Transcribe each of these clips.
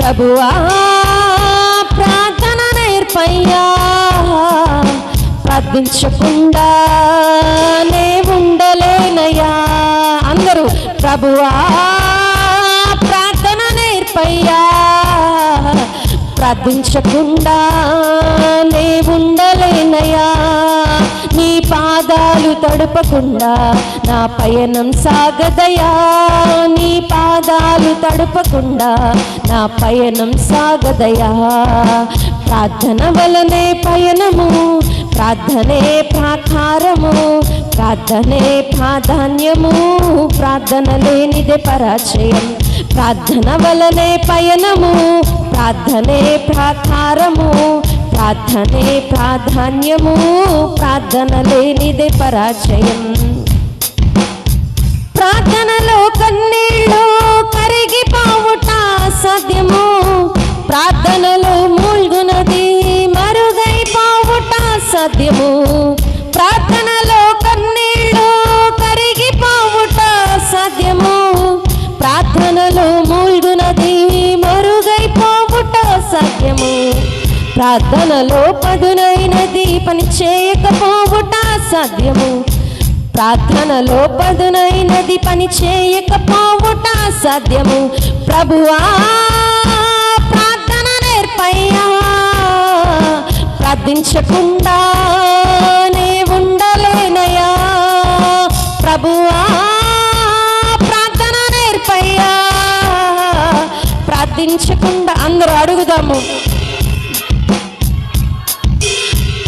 ప్రభువా ప్రార్థన నేర్పయ్యా, ప్రార్థించకుండా నే ఉండలేనయ్యా. అందరూ ప్రభువా ప్రార్థన నేర్పయ్యా, ప్రార్థించకుండా నే ఉండలేనయ్యా. నీ పాదాలు తడపకుండా నా పయనం సాగదయా, నీ పాదాలు తడపకుండా నా పయనం సాగదయా. ప్రార్థన వలనే పయనము, ప్రార్థనే ప్రాకారము, ప్రార్థనే ప్రాధాన్యము, ప్రార్థన లేనిదే పరాజయం. ప్రార్థన వలనే పయనము, ప్రార్థనే ప్రాకారము, ప్రార్థనే ప్రాధాన్యము, ప్రార్థన లేనిదే పరాజయం. ప్రార్థనలో కన్నీళ్ళు కరిగిపోవుట సాధ్యము, ప్రార్థనలో మూల్గునది మరుగైపోవుట సాధ్యము. ప్రార్థనలో కన్నీళ్ళు కరిగిపోవుట సాధ్యము, ప్రార్థనలో మూల్గునది మరుగైపోవుట సాధ్యము. ప్రార్థనలో పదునైనది పని చేయకపోవుట సాధ్యము, ప్రార్థనలో పదునైనది పని చేయకపోవుట సాధ్యము. ప్రభువా ప్రార్థన నేర్పయ్యా, ప్రార్థించకుండా నే ఉండలేనయ్యా. ప్రభువా ప్రార్థన నేర్పయ్యా, ప్రార్థించకుండా. అందరూ అడుగుదాము,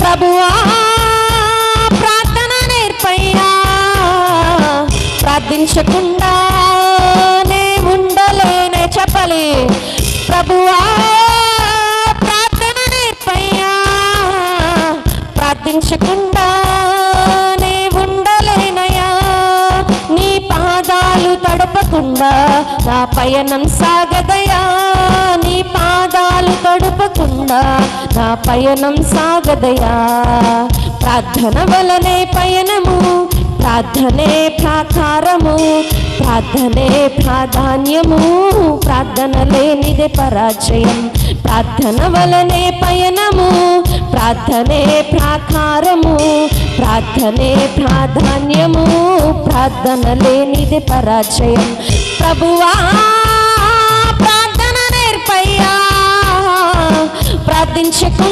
ప్రభువా ప్రార్థన నేర్పయ్యా, ప్రార్థించకుండా నే ఉండలేనే. చెప్పాలి, ప్రభువా ప్రార్థన నేర్పయ్యా, ప్రార్థించకుండా నే ఉండలేనయ్యా. నీ పాదాలు తడపకుండా నా పయనం సాగదయా, నీ పాదాలు తడపకుండా నా పయనం సాగదయా. ప్రార్థన వలనే పయనము, ప్రార్థనే ప్రాకారము, ప్రార్థనే ప్రాధాన్యము, ప్రార్థన లేనిదే పరాజయం. ప్రార్థన వలనే పయనము, ప్రార్థనే ప్రాకారము, ప్రార్థనే ప్రాధాన్యము, ప్రార్థన లేనిదే పరాజయం. ప్రభువా ప్రార్థన నేర్పయ్యా, ప్రార్థించకుండా